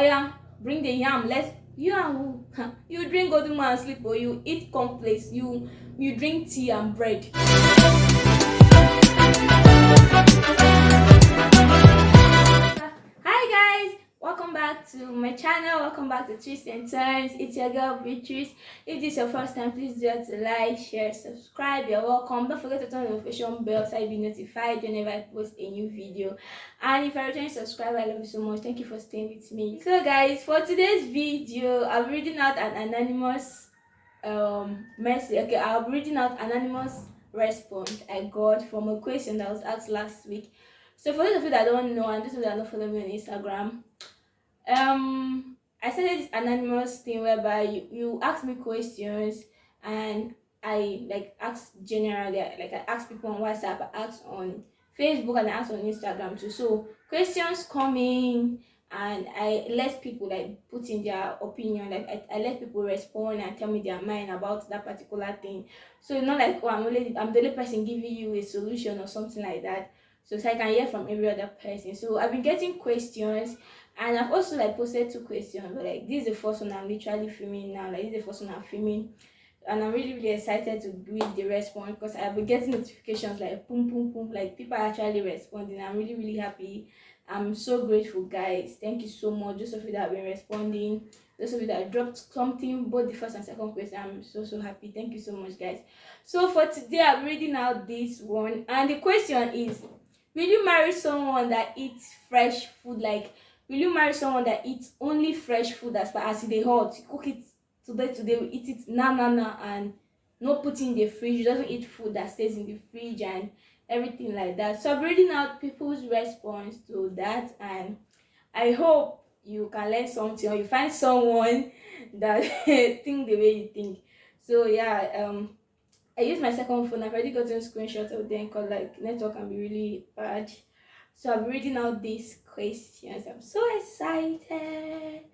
yeah, bring the yam, let's, you and who? You drink golden and sleep, or you eat cornflakes, you drink tea and bread. Hi guys, welcome back to my channel. Welcome back to Twists and Turns. It's your girl Beatrice. If this is your first time, please do have to like, share, subscribe. You're welcome. Don't forget to turn the notification bell so you'll be notified whenever I post a new video. And if you're a returning subscriber, I love you so much. Thank you for staying with me. So guys, for today's video, I'm reading out an anonymous message. Okay, I'll be reading out anonymous response I got from a question that was asked last week. So for those of you that don't know, and those of you that don't follow me on Instagram, I started this anonymous thing whereby you ask me questions, and I like ask generally, like I ask people on WhatsApp, I ask on Facebook, and I ask on Instagram too. So questions come in, and I let people like put in their opinion. Like I let people respond and tell me their mind about that particular thing. So it's not like, oh, I'm the only person giving you a solution or something like that. So I can hear from every other person. So I've been getting questions, and I've also like posted 2 questions, but like this is the first one I'm literally filming now. Like this is the first one I'm filming, and I'm really excited to read the response, because I've been getting notifications like boom boom boom, like people are actually responding. I'm really happy. I'm so grateful, guys. Thank you so much. Those of you that have been responding, those of you that dropped something, both the first and second question, I'm so happy. Thank you so much, guys. So for today, I'm reading out this one, and the question is, will you marry someone that eats fresh food? Like, will you marry someone that eats only fresh food as far as they hot? You cook it today, we eat it now, and no put in the fridge. You doesn't eat food that stays in the fridge and everything like that. So I'm reading out people's response to that, and I hope you can learn something, or you find someone that think the way you think. So yeah, I use my second phone. I've already gotten screenshots of them because like network can be really bad. So I'm reading out these questions. I'm so excited.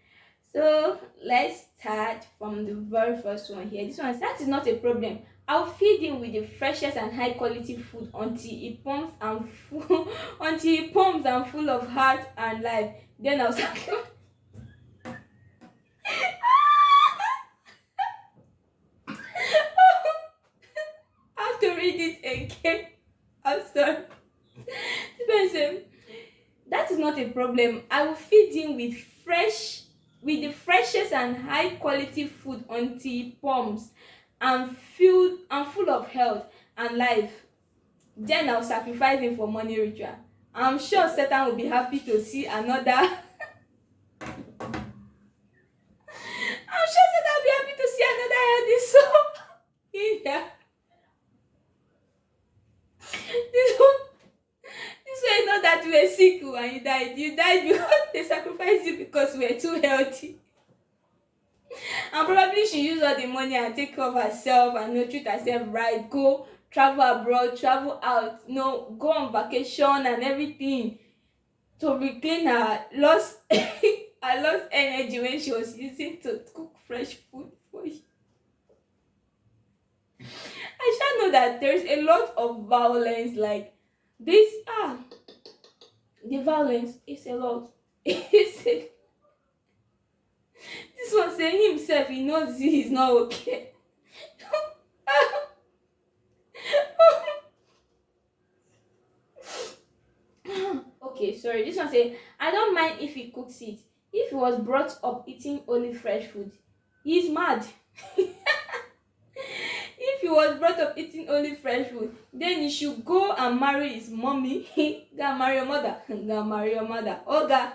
So let's start from the very first one here. This one, that is not a problem. I'll feed him with the freshest and high quality food until he pumps and full until he pumps and full of heart and life. Then I'll sacrifice. I have to read it again. I'm sorry. That is not a problem. I will feed him with the freshest and high quality food until he pumps and full of health and life. Then I'll sacrifice him for money ritual. I'm sure Satan will be happy to see another. I'm sure Satan will be happy to see another healthy soul in here. This one. So it's not that you were sick and you died. You died because they sacrificed you because we were too healthy. And probably she used all the money and take care of herself and treat herself right. Go travel abroad, travel out, go on vacation and everything to regain her lost her lost energy when she was using to cook fresh food for you. I shall know that there's a lot of violence like this. The violence is a lot. It's a, this one saying himself, he knows he's not okay. Okay, sorry. This one say, I don't mind if he cooks it. If he was brought up eating only fresh food, he's mad. If he was brought up eating only fresh food, then he should go and marry his mommy. Go and marry your mother. Go and marry your mother. Oh God.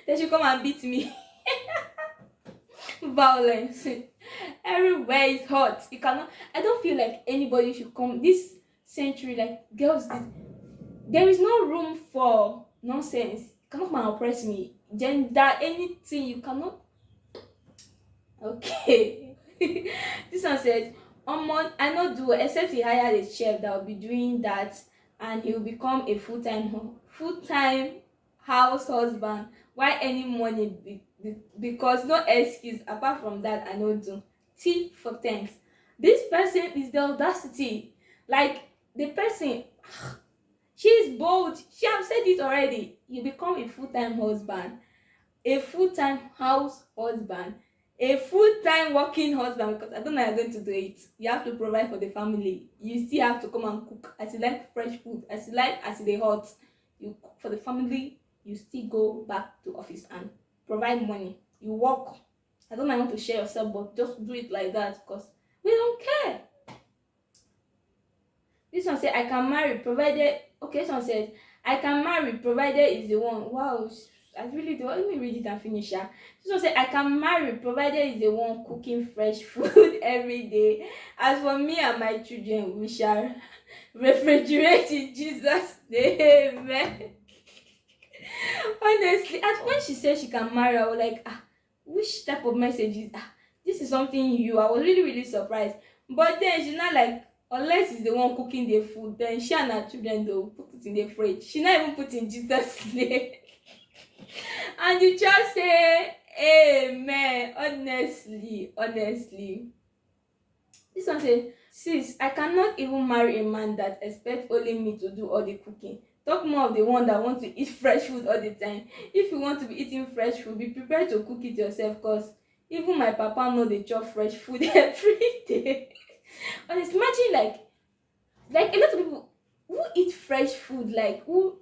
They should come and beat me. Violence. Everywhere is hot. You cannot. I don't feel like anybody should come this century. Like girls, there is no room for nonsense. You cannot come and oppress me. Gender, anything, you cannot. Okay. This one says, I not do except he hired a chef that will be doing that, and he will become a full-time house husband. Why any money? Because no excuse apart from that. I don't do. T for thanks. This person is the audacity. Like the person, she is bold. She have said it already. You become a full-time husband. a full-time house husband, a full-time working husband, because I don't know how you're going to do it. You have to provide for the family. You still have to come and cook. As you like fresh food, as you like as they hot, you cook for the family. You still go back to office and provide money. You work. I don't know how you want to share yourself, but just do it like that, because we don't care. This one said I can marry provided. Okay, this one said I can marry provided is the one. Wow, I really do. Let me read it and finish. Yeah. This one said I can marry provided is the one cooking fresh food every day. As for me and my children, we shall refrigerate in Jesus' name. Amen. Honestly, and when she said she can marry, I was like, which type of message is this is something new. I was really, really surprised. But then she's not like, unless it's the one cooking the food, then she and her children they'll put it in the fridge. She not even put in Jesus' name. And you just say amen. Honestly. This one say, sis, I cannot even marry a man that expects only me to do all the cooking. Talk more of the one that wants to eat fresh food all the time. If you want to be eating fresh food, be prepared to cook it yourself, because even my papa know they chop fresh food every day. Honestly, imagine like a lot of people who eat fresh food, like who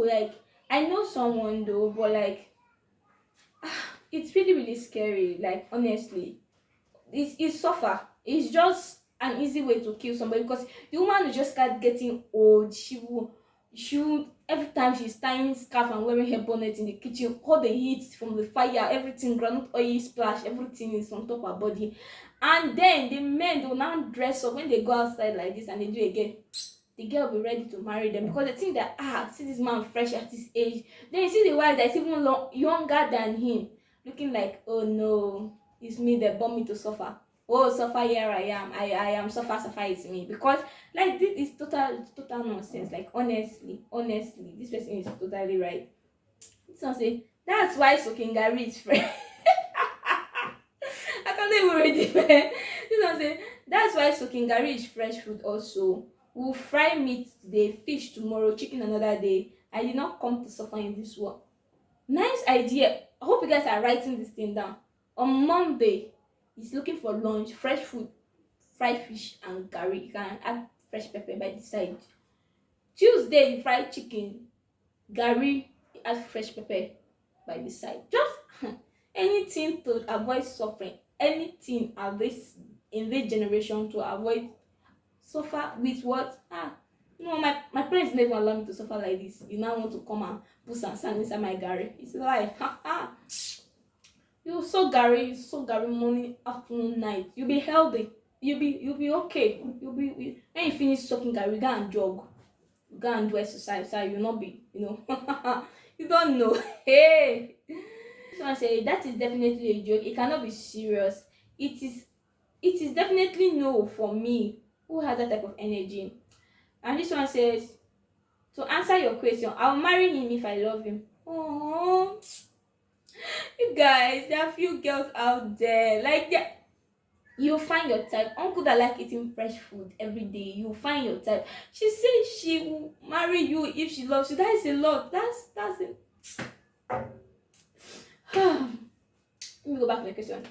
like, I know someone though, but like it's really, really scary. Like honestly, it's suffer. It's just an easy way to kill somebody, because the woman will just start getting old. She will every time she's tying scarf and wearing her bonnet in the kitchen, all the heat from the fire, everything, groundnut oil splash, everything is on top of her body. And then the men will now dress up when they go outside like this and they do again. The girl will be ready to marry them, because they think that see this man fresh at his age. Then you see the wife that's even younger than him, looking like, oh no, it's me, they born me to suffer. Oh, suffer, here I am. I am suffer, it's me. Because like this is total nonsense. Like honestly, this person is totally right. This one say that's why soaking Gary is fresh. I can't even read it. This one say that's why soaking Gary is fresh food also. We'll fry meat today, fish tomorrow, chicken another day. I did not come to suffer in this world. Nice idea. I hope you guys are writing this thing down. On Monday, he's looking for lunch, fresh food, fried fish and curry. You can add fresh pepper by the side. Tuesday, fried chicken, curry, add fresh pepper by the side. Just anything to avoid suffering. Anything at this in this generation to avoid suffer with what? No, my parents never allow me to suffer like this. You now want to come and put some sand inside my garri. It's like, you so garri morning, afternoon, night. You'll be healthy. You'll be okay. When you finish soaking garri, go and jog. Go and do exercise. So you'll not be, you don't know. Hey. So I say that is definitely a joke. It cannot be serious. It is definitely no for me, who has that type of energy. And this one says, to answer your question, I'll marry him if I love him. Oh, you guys, there are few girls out there like that. You'll find your type. Uncle that like eating fresh food every day, you'll find your type. She says she will marry you if she loves you. That is a lot. That's it. Let me go back to the question.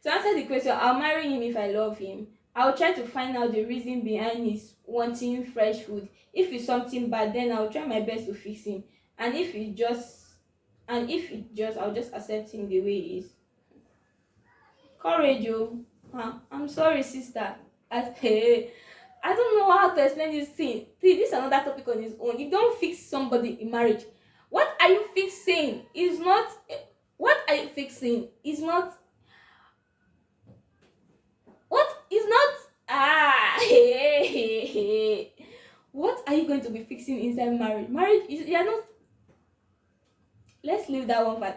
To answer the question, I'll marry him if I love him. I'll try to find out the reason behind his wanting fresh food. If it's something bad, then I'll try my best to fix him. And if it just, I'll just accept him the way he is. Courage, you. I'm sorry, sister. I don't know how to explain this thing. Please, this is another topic on its own. You don't fix somebody in marriage. What are you fixing? What are you fixing? What are you going to be fixing inside marriage? You're not. Let's leave that one for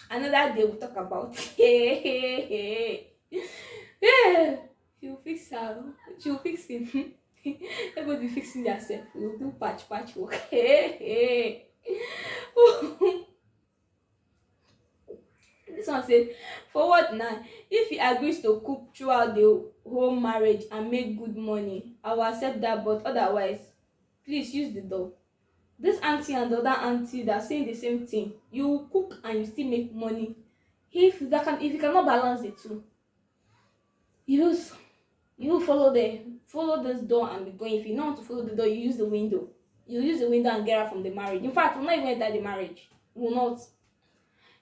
another day. We'll talk about. Yeah, she'll fix her. She'll fix him. Everybody fixing themselves. We'll do patch work. This one says, for what now? If he agrees to cook throughout the whole marriage and make good money, I will accept that, but otherwise, please use the door. this auntie and the other auntie that are saying the same thing, you cook and you still make money. If you cannot balance the two, you use you follow this door and be going. If you know how to follow the door, you use the window. You use the window and get out from the marriage. In fact, we'll not even enter the marriage. We will not.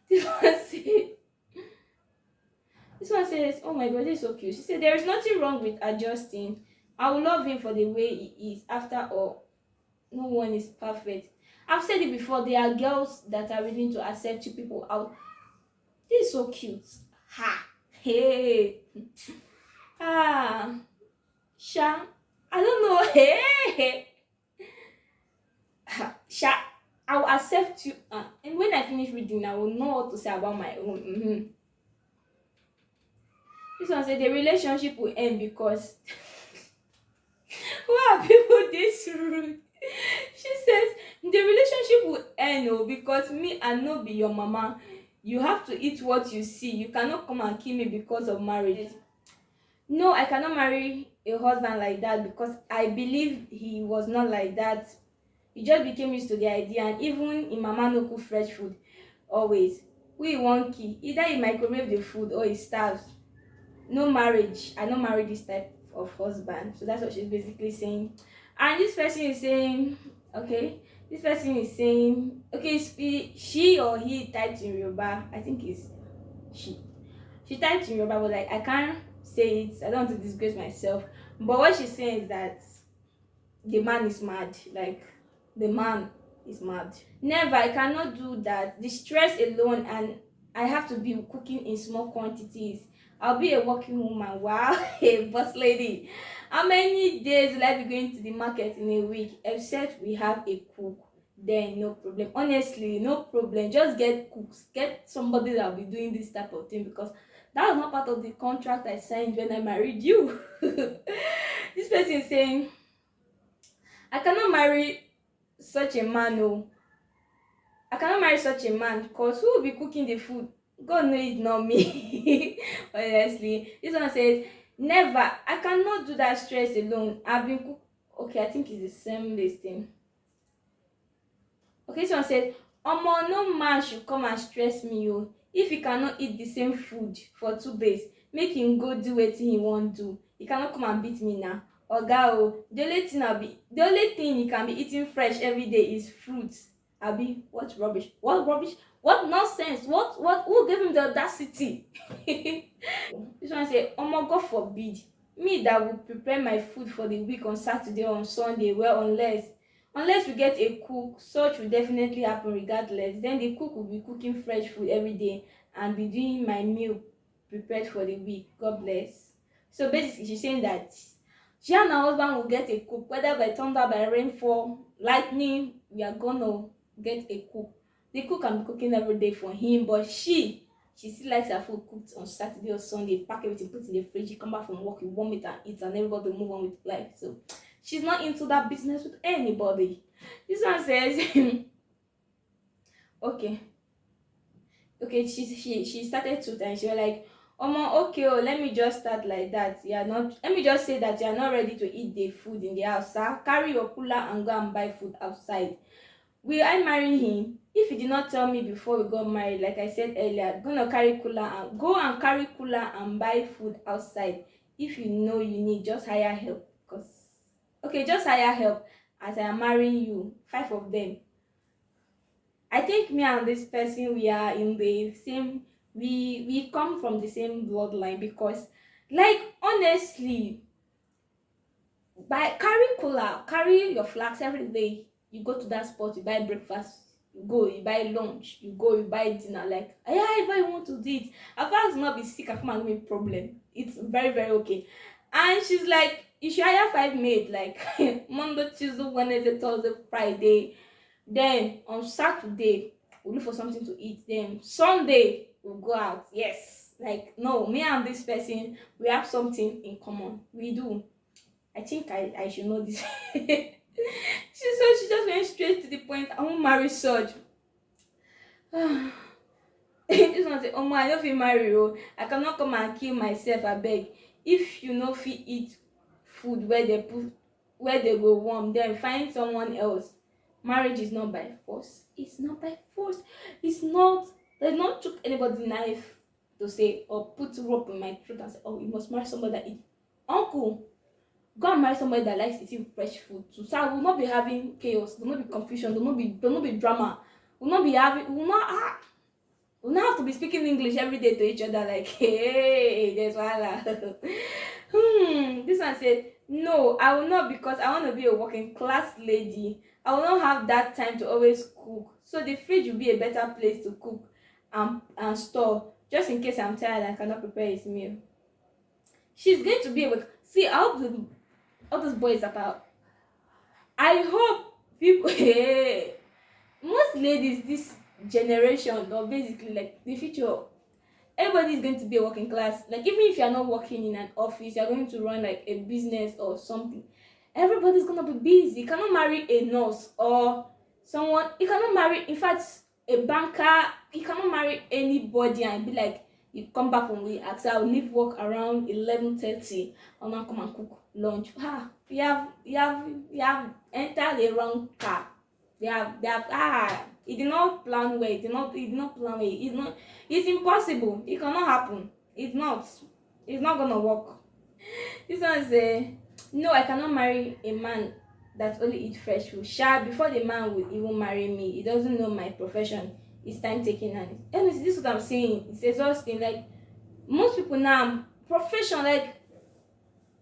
This one said, this one says, oh my god, this is so cute. She said, there is nothing wrong with adjusting. I will love him for the way he is. After all, no one is perfect. I've said it before, there are girls that are willing to accept two people out. This is so cute. Ha! Hey! Ah! Sha! I don't know. Hey! Sha! I will accept you. And when I finish reading, I will know what to say about my own. This one said the relationship will end because why are people this rude? She says the relationship will end because me I no be your mama. You have to eat what you see. You cannot come and kill me because of marriage. No, I cannot marry a husband like that because I believe he was not like that. He just became used to the idea, and even in mama no cook fresh food always. We want key. Either he microwave the food or he starves. No marriage. I don't marry this type of husband. So that's what she's basically saying. And this person is saying, okay, this person is saying, okay, she or he typed in Yoruba. I think it's she. She typed in Yoruba, but like I can't say it. I don't want to disgrace myself. But what she's saying is that the man is mad. Like the man is mad. Never, I cannot do that. The stress alone, and I have to be cooking in small quantities. I'll be a working woman. Wow, a boss lady. How many days will I be going to the market in a week? Except we have a cook. Then no problem. Honestly, no problem. Just get cooks. Get somebody that will be doing this type of thing because that was not part of the contract I signed when I married you. This person is saying, I cannot marry such a man. No, I cannot marry such a man because who will be cooking the food? God knows it's not me. Honestly, this one says, never. I cannot do that stress alone. I've been okay, I think it's the same listing. Okay, this one says, omo, no man should come and stress me. If he cannot eat the same food for 2 days, make him go do wetin he wan do. He cannot come and beat me now. Oga, the only thing he can be eating fresh every day is fruits. Abi, what rubbish? What rubbish? What nonsense? What? Who gave him the audacity? This one say, omo, God forbid me that will prepare my food for the week on Saturday or on Sunday. Well, unless we get a cook, such will definitely happen regardless. Then the cook will be cooking fresh food every day and be doing my meal prepared for the week. God bless. So basically, she's saying that she and her husband will get a cook, whether by thunder, by rainfall, lightning. We are gonna get a cook. The cook can be cooking every day for him, but she still likes her food cooked on Saturday or Sunday. Pack everything, put it in the fridge. She come back from work, you warm it and eat, and everybody move on with life. So she's not into that business with anybody. This one says, okay, she started to, and she was like, okay, let me just start like that. Let me just say that you are not ready to eat the food in the house, sir. Carry your cooler and go and buy food outside. Will I marry him? If you did not tell me before we got married, like I said earlier, gonna carry cooler and go and carry cooler and buy food outside. If you know you need, just hire help. Just hire help as I am marrying you. 5 of them. I think me and this person, we are in the same, we come from the same bloodline because, like, honestly, by carry your flags every day. You go to that spot, you buy breakfast, you go, you buy lunch, you go, you buy dinner. Like, yeah, if I want to do it, as far as not be sick, I come and give me problem. It's very, very okay. And she's like, you should hire 5 maids, like Monday, Tuesday, Wednesday, Thursday, Friday. Then on Saturday, we'll look for something to eat. Then Sunday, we'll go out. Yes. Like, no, me and this person, we have something in common. We do. I think I should know this. She just went straight to the point. I won't marry such. This one say, I no fit marry o. I cannot come and kill myself, abeg. If you no fit eat food where they go warm, then find someone else. Marriage is not by force. It's not by force. It's not. They not took anybody's knife to say or put rope in my throat and say, oh, you must marry somebody that eat. Uncle, go and marry somebody that likes eating fresh food too. So I will not be having chaos. There will not be confusion. There will not be drama. Will not be having. Will not. We'll not have to be speaking English every day to each other like, hey, there's wala. This one said, no, I will not because I want to be a working class lady. I will not have that time to always cook. So the fridge will be a better place to cook and store just in case I'm tired and cannot prepare his meal. She's going to be able. See, I hope all those boys about. I hope people. Hey, most ladies this generation or basically like the future, everybody is going to be a working class. Like even if you're not working in an office, you're going to run like a business or something, everybody's gonna be busy. You cannot marry a nurse or someone, you cannot marry, in fact, a banker. You cannot marry anybody and be like, you come back from work, I'll leave work around 11:30 and now come and cook lunch. You have entered the wrong car. They have it did not plan well. It did not plan well. It's impossible. It cannot happen. It's not gonna work. This one say, no, I cannot marry a man that only eat fresh food. Sha, before the man will even marry me, he doesn't know my profession. It's time taking. And this is what I'm saying. It's exhausting. Like most people now, profession, like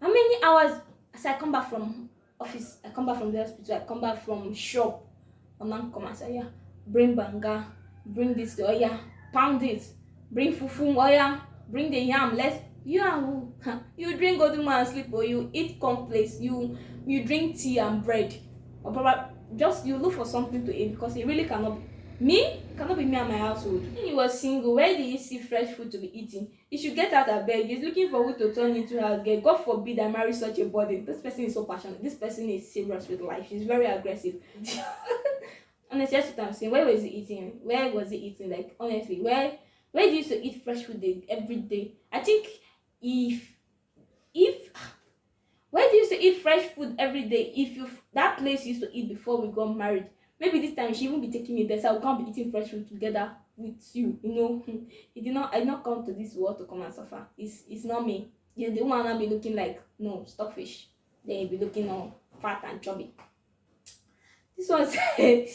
how many hours as I come back from office, I come back from the hospital, I come back from shop, a man come and say, yeah, bring banga, bring this, oh yeah, pound it, bring fufu, oh yeah, bring the yam, let's, you are who? You drink goduma and sleep, or you eat cornflakes, you drink tea and bread, or probably just you look for something to eat because it really cannot be me and my household. When you were single, where did you see fresh food to be eating? You should get out of bed. He's looking for who to turn into house girl. God forbid I marry such a body. This person is so passionate. This person is serious with life. She's very aggressive. Honestly, that's what I'm saying. Where was he eating? Where was he eating? Like honestly, where do you used to eat fresh food every day? I think if where do you used to eat fresh food every day? If you that place you used to eat before we got married, maybe this time she even be taking me there, so I can't be eating fresh food together with you. You know, I did not come to this world to come and suffer. It's not me. You're the one I'll be looking like no stockfish. Then you'll be looking all fat and chubby. This one said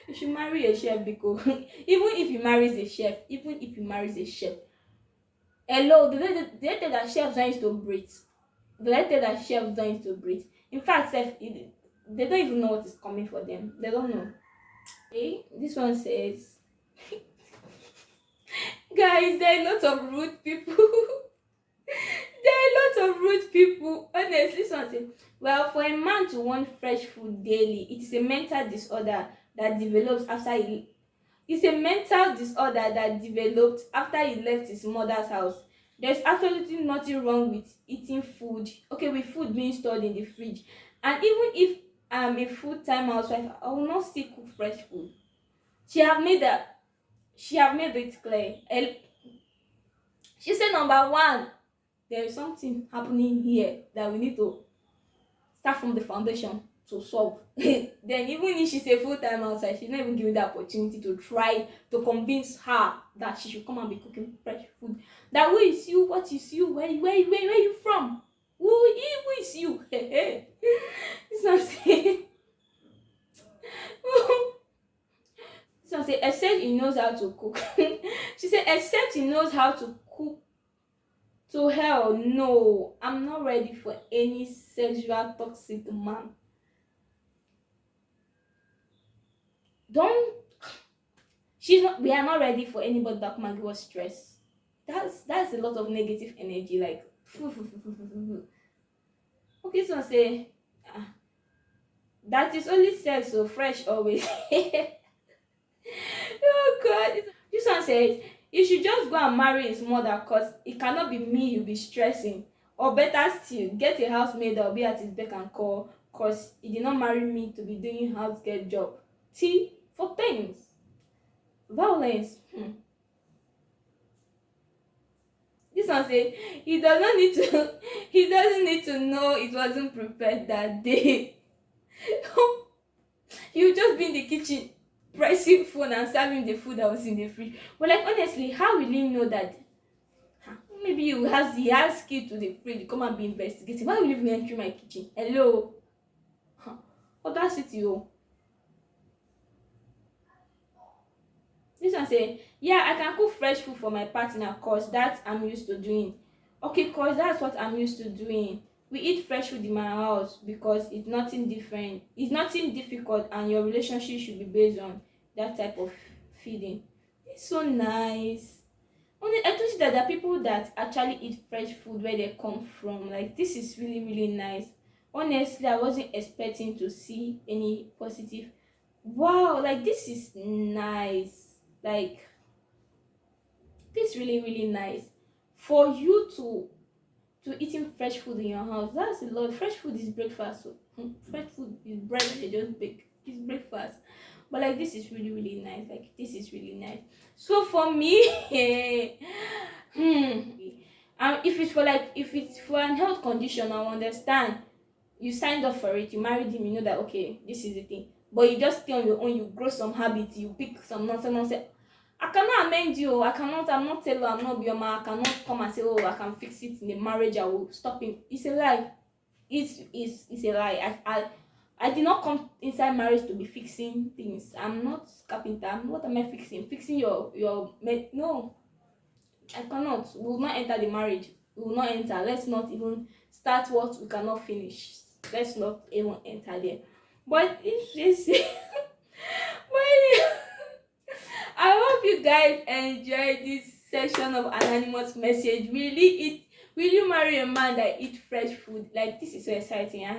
you should marry a chef because even if you marries a chef, hello, they tell that chefs don't used to breathe. They tell that chefs don't used to breathe. In fact, they don't even know what is coming for them. They don't know. Okay, this one says, guys, there are lots of rude people. There are lots of rude people. Honestly, this one says, well, for a man to want fresh food daily, it is a mental disorder that develops after he. It's a mental disorder that developed after he left his mother's house. There's absolutely nothing wrong with eating food. Okay, with food being stored in the fridge. And even if I'm a full-time housewife, I will not still cook fresh food. She have made it clear. She said number one, there is something happening here that we need to start from the foundation to solve. Then even if she's a full-time outside, she's not even given the opportunity to try to convince her that she should come and be cooking fresh food. That who is you? What is you? Where you from? Who is you? This one say this one say except he knows how to cook. She said except he knows how to cook. To hell no, I'm not ready for any sexual toxic man. Don't we are not ready for anybody that can give us stress. That's a lot of negative energy, like okay, so say that is only sex, so fresh always. Oh god, this one says you should just go and marry his mother because it cannot be me you'll be stressing, or better still get a housemaid that will be at his beck and call because he did not marry me to be doing house girl job. See, for things violence. This one say he doesn't need to he doesn't need to know it wasn't prepared that day. You just be in the kitchen pressing phone and serving the food that was in the fridge. But like honestly, how will he know that? Maybe he has key to the fridge, come and be investigating. Why will you be entering my kitchen? Hello. Audacity oh. This one say, yeah, I can cook fresh food for my partner cause that I'm used to doing. Okay, cause that's what I'm used to doing. We eat fresh food in my house because it's nothing different. It's nothing difficult, and your relationship should be based on that type of feeding. It's so nice. Only I told you that there are people that actually eat fresh food where they come from. Like this is really really nice. Honestly, I wasn't expecting to see any positive. Wow, like this is nice. Like this really really nice. For you to eating fresh food in your house, that's a lot. Fresh food is breakfast. So fresh food is bread they just bake. It's breakfast. But like this is really really nice. Like this is really nice. So for me, if it's for an health condition, I understand. You signed up for it, you married him, you know that okay, this is the thing. But you just stay on your own, you grow some habits, you pick some nonsense. I cannot amend you. I'm not Taylor, I'm not Bioma. I cannot come and say, oh, I can fix it in a marriage, I will stop him. It's a lie. It's a lie. I did not come inside marriage to be fixing things. I'm not carpenter. What am I fixing? Fixing no. I cannot. We will not enter the marriage. We will not enter. Let's not even start what we cannot finish. Let's not even enter there. But it's but I hope you guys enjoyed this section of anonymous message. Will you marry a man that eat fresh food? Like this is so exciting. I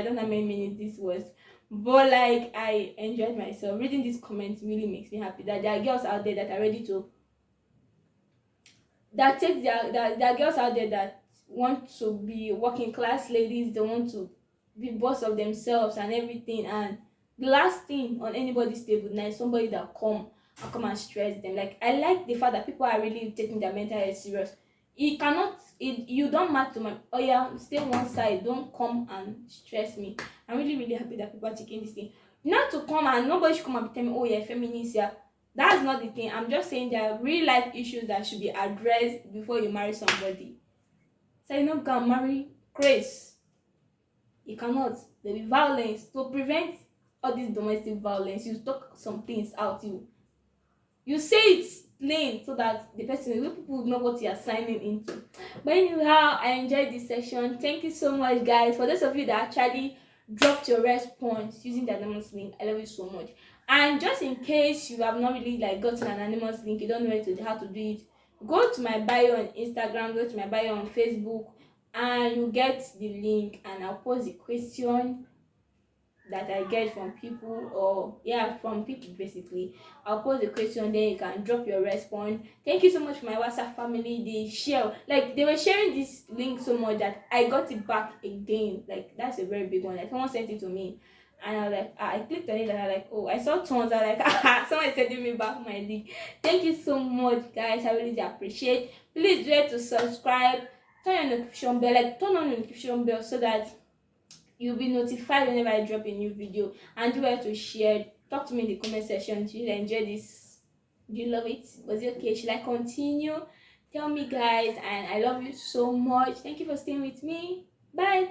don't know how many minutes this was. But like I enjoyed myself. Reading these comments really makes me happy that there are girls out there that are ready to that take there are girls out there that want to be working class ladies. They want to be boss of themselves and everything. And the last thing on anybody's table now is somebody that come and stress them. Like I like the fact that people are really taking their mental health serious. You don't matter to my, oh yeah, stay one side, don't come and stress me. I'm really really happy that people are taking this thing, not to come and nobody should come and tell me, oh yeah, feminist, yeah. That's not the thing. I'm just saying there are real life issues that should be addressed before you marry somebody. So you know, can marry Grace. You cannot. There be violence. To prevent all this domestic violence, you talk some things out. You say it plain so that the people will know what you are signing into. But anyhow, I enjoyed this session. Thank you so much, guys. For those of you that actually dropped your response using the anonymous link, I love you so much. And just in case you have not really like gotten an anonymous link, you don't know how to do it, go to my bio on Instagram, go to my bio on Facebook, and you get the link, and I'll post the question that I get from people, or yeah, from people basically. I'll post the question, then you can drop your response. Thank you so much for my WhatsApp family. They were sharing this link so much that I got it back again. Like that's a very big one. Like someone sent it to me, and I was like, I clicked on it, and I was like, oh, I saw tons. I was like, someone is sending me back my link. Thank you so much, guys. I really appreciate. Please dare to subscribe, turn your notification bell, turn on your notification bell so that you'll be notified whenever I drop a new video. And do well to share. Talk to me in the comment section. Did you enjoy this? Do you love it? Was it okay? Should I continue? Tell me, guys. And I love you so much. Thank you for staying with me. Bye.